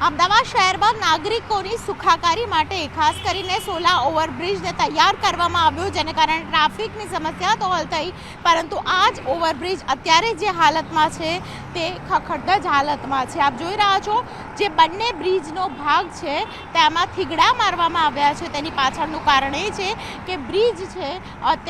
અમદાવાદ શહેરમાં નાગરિકોની સુખાકારી માટે ખાસ કરીને સોલા ઓવરબ્રિજને તૈયાર કરવામાં આવ્યો, જેને કારણે ટ્રાફિકની સમસ્યા તો હલ થઈ, પરંતુ આ જ ઓવરબ્રિજ અત્યારે જે હાલતમાં છે તે ખખડધજ હાલતમાં છે। આપ જોઈ રહ્યા છો જે બંને બ્રિજનો ભાગ છે તેમાં થીગડા મારવામાં આવ્યા છે। તેની પાછળનું કારણ એ છે કે બ્રિજ છે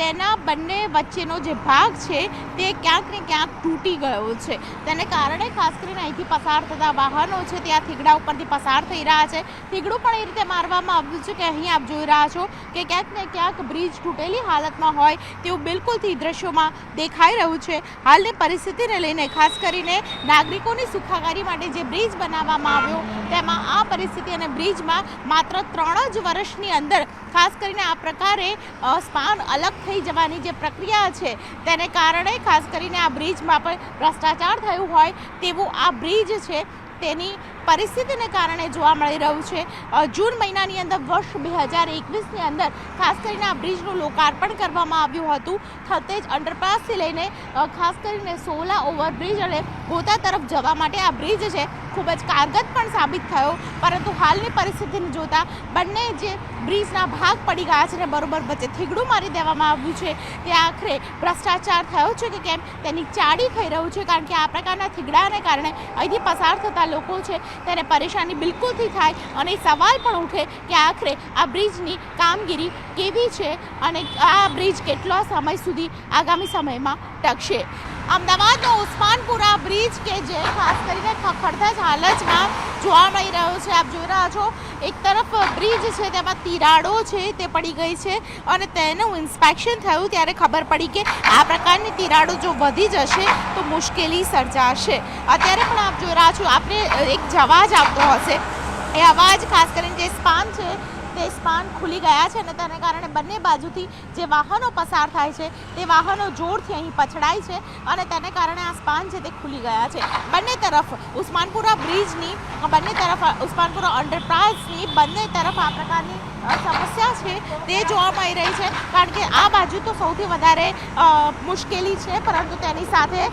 તેના બંને વચ્ચેનો જે ભાગ છે તે ક્યાંક ને ક્યાંક તૂટી ગયો છે। તેને કારણે ખાસ કરીને અહીંથી પસાર થતા વાહનો છે ત્યાં થીગડા ઉપરથી પસાર થઈ રહ્યા છે। થીગડું પણ એ રીતે મારવામાં આવ્યું છે કે અહીં આપ જોઈ રહ્યા છો કે ક્યાંક ને ક્યાંક બ્રિજ તૂટેલી હાલતમાં હોય તેવું બિલકુલથી દ્રશ્યોમાં દેખાઈ રહ્યું છે। હાલની પરિસ્થિતિને લઈને ખાસ કરીને નાગરિકોની સુખાકારી માટે જે બ્રિજ બનાવવામાં આવ્યો તેમાં આ પરિસ્થિતિ અને બ્રિજમાં માત્ર 3 જ વર્ષની અંદર ખાસ કરીને આ પ્રકારે સ્પાન અલગ થઈ જવાની જે પ્રક્રિયા છે તેને કારણે ખાસ કરીને આ બ્રિજમાં પણ ભ્રષ્ટાચાર થયું હોય તેવું આ બ્રિજ છે તેની પરિસ્થિતિને કારણે જોવા મળી રહ્યું છે। જૂન મહિનાની અંદર વર્ષ 2021ની અંદર ખાસ કરીને આ બ્રિજનું લોકાર્પણ કરવામાં આવ્યું હતું। થતે જ અંડરપાસથી લઈને ખાસ કરીને સોલા ઓવરબ્રિજ અને ગોતા તરફ જવા માટે આ બ્રિજ છે ખૂબ જ કારગત પણ સાબિત થયો, પરંતુ હાલની પરિસ્થિતિને જોતા બંને જે બ્રિજના ભાગ પડી ગયા છે અને બરોબર વચ્ચે થીગડું મારી દેવામાં આવ્યું છે તે આખરે ભ્રષ્ટાચાર થયો છે કે કેમ તેની ચાડી થઈ રહ્યું છે, કારણ કે આ પ્રકારના થીગડાને કારણે અહીંથી પસાર થતા લોકો છે તેને પરેશાની બિલકુલથી થાય અને સવાલ પણ ઉઠે કે આખરે આ બ્રિજની કામગીરી કેવી છે અને આ બ્રિજ કેટલો સમય સુધી આગામી સમયમાં ટકશે। અમદાવાદનો ઉસ્માનપુરા બ્રિજ કે જે ખાસ કરીને ખખડધજ હાલતમાં જોવા મળી રહ્યો છે। આપ જોઈ રહ્યા છો એક તરફ બ્રિજ છે તેમાં તિરાડો છે તે પડી ગઈ છે અને તેનું ઇન્સ્પેક્શન થયું ત્યારે ખબર પડી કે આ પ્રકારની તિરાડો જો વધી જશે તો મુશ્કેલી સર્જાશે। અત્યારે પણ આપ જોઈ રહ્યા છો આપને એક અવાજ આવતો હશે, એ અવાજ ખાસ કરીને જે સ્પાન છે તે સ્પાન ખુલી ગયા છે અને તેને કારણે બંને બાજુથી જે વાહનો પસાર થાય છે તે વાહનો જોરથી અહીં પછડાય છે અને તેને કારણે આ સ્પાન છે તે ખુલી ગયા છે। બંને તરફ ઉસ્માનપુરા બ્રિજની બંને તરફ ઉસ્માનપુરા અંડરપાસની બંને તરફ આ પ્રકારની સમસ્યા છે તે જોવા મળી રહી છે, કારણ કે આ બાજુ તો સૌથી વધારે મુશ્કેલી છે, પરંતુ તેની સાથે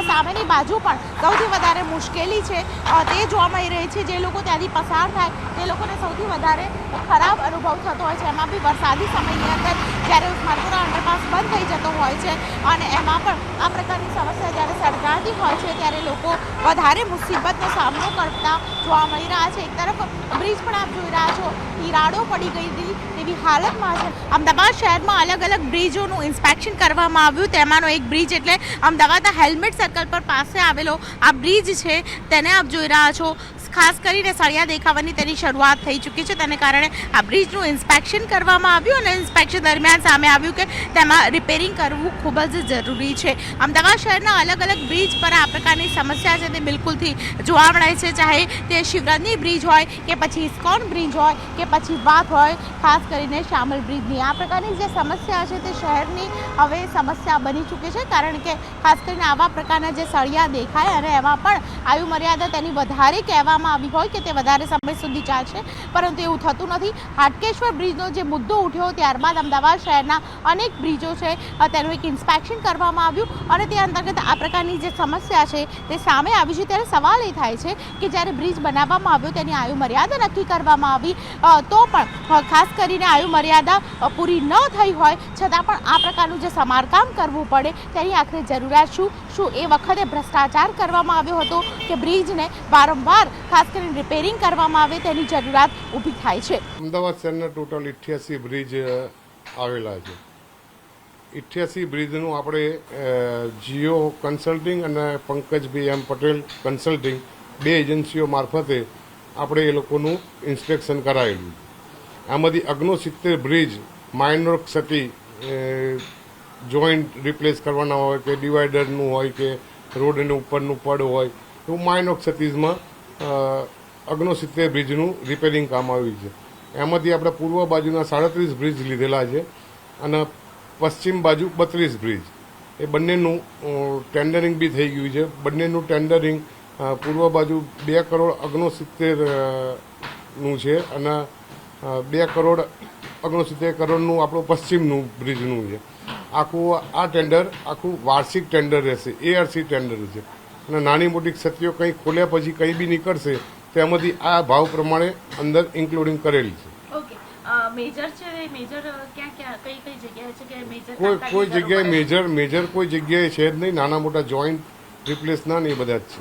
સામેની બાજુ પણ સૌથી વધારે મુશ્કેલી છે તે જોવા મળી રહી છે। જે લોકો ત્યાંથી પસાર થાય તે લોકોને સૌથી વધારે ખરાબ અનુભવ થતો હોય છે। એમાં બી વરસાદી સમયની અંદર જ્યારે ઉસ્માનપુરા અંડરપાસ બંધ થઈ જતો હોય છે અને એમાં પણ આ પ્રકારની સમસ્યા જ્યારે સર્જાતી હોય છે ત્યારે લોકો વધારે મુસીબતનો સામનો કરતા જોવા મળી રહ્યા છે। એક તરફ બ્રિજ પણ આપ જોઈ રહ્યા છો તિરાડો પડી ગઈ હતી તેવી હાલતમાં છે। અમદાવાદ શહેરમાં અલગ અલગ બ્રિજોનું ઇન્સ્પેક્શન કરવામાં આવ્યું, તેમાંનો એક બ્રિજ એટલે અમદાવાદના હેલ્મેટ સર્કલ પર પાસે આવેલો આ બ્રિજ છે તેને આપ જોઈ રહ્યા છો। ખાસ કરીને સળિયા દેખાવાની તેની શરૂઆત થઈ ચૂકી છે, તેને કારણે આ બ્રિજનું ઇન્સ્પેક્શન કરવામાં આવ્યું અને ઇન્સ્પેક્શન દરમિયાન સામે આવ્યું કે તેમાં રિપેરિંગ કરવું ખૂબ જ જરૂરી છે। અમદાવાદ શહેરના અલગ અલગ બ્રિજ પર આ પ્રકારની સમસ્યા છે તે બિલકુલથી જોવા મળે છે, ચાહે તે શિવરંજની બ્રિજ હોય કે પછી ઇસ્કોન બ્રિજ હોય કે પછી વાત હોય ખાસ કરીને શામલ બ્રિજની। આ પ્રકારની જે સમસ્યા છે તે શહેરની હવે સમસ્યા બની ચૂકી છે, કારણ કે ખાસ કરીને આવા પ્રકારના જે સળિયા દેખાય અને એમાં પણ આયુ મર્યાદા તેની વધારે કહેવામાં આવી હોય કે તે વધારે સમય સુધી ચાલશે, પરંતુ એવું થતું નથી। હાટકેશ્વર બ્રિજનો જે મુદ્દો ઉઠ્યો ત્યારબાદ અમદાવાદ શહેરના અનેક બ્રિજો છે તેનું એક ઇન્સ્પેક્શન કરવામાં આવ્યું અને તે અંતર્ગત આ પ્રકારની જે સમસ્યા છે તે સામે આવી છે। ત્યારે સવાલ એ થાય છે કે જ્યારે બ્રિજ બનાવવામાં આવ્યો તેની આયુ મર્યાદા નક્કી કરવામાં આવી તો પણ ખાસ કરીને આયુ મર્યાદા પૂરી ન થઈ હોય છતાં પણ આ પ્રકારનું જે સમારકામ કરવું પડે તેની આખરે જરૂરિયાત શું એ વખતે ભ્રષ્ટાચાર કરવામાં આવ્યો હતો કે બ્રિજને વારંવાર ખાસ કરીને રિપેરિંગ કરવામાં આવે તેની જરૂરિયાત ઊભી થાય છે। અમદાવાદ શહેરના ટોટલ 88 બ્રિજ આવેલા છે। 88 બ્રિજનું આપણે જીઓ કન્સલ્ટિંગ અને પંકજભાઈ એમ પટેલ કન્સલ્ટિંગ બે એજન્સીઓ મારફતે આપણે એ લોકોનું ઇન્સ્પેક્શન કરાયેલું। આમાંથી 69 બ્રિજ માઇનોર ક્ષતિ જોઈન્ટ રિપ્લેસ કરવાના હોય કે ડિવાઈડરનું હોય કે રોડનું ઉપરનું પડ હોય એવું માઇનોર ક્ષતિઝમાં 69 બ્રિજનું રિપેરિંગ કામ આવ્યું છે। એમાંથી આપણે પૂર્વ બાજુના 37 બ્રિજ લીધેલા છે અને પશ્ચિમ બાજુ 32 બ્રિજ, એ બંનેનું ટેન્ડરિંગ બી થઈ ગયું છે। બંનેનું ટેન્ડરિંગ પૂર્વ બાજુ 2 કરોડ 69 નું છે અને 2 કરોડ 69 કરોડનું આપણું પશ્ચિમનું બ્રિજનું છે। આખું આ ટેન્ડર આખું વાર્ષિક ટેન્ડર રહેશે, ARC ટેન્ડર છે અને નાની મોટી ક્ષતિઓ કંઈ ખોલ્યા પછી કંઈ બી નીકળશે તેમાંથી આ ભાવ પ્રમાણે અંદર ઇન્ક્લુડિંગ કરેલી છે. ઓકે મેજર છે મેજર ક્યાં કઈ કઈ જગ્યાએ છે કે મેજર કોઈ જગ્યાએ મેજર કોઈ જગ્યાએ છે જ નહીં. નાના મોટા જોઈન્ટ રિપ્લેસના ને એ બધા જ છે.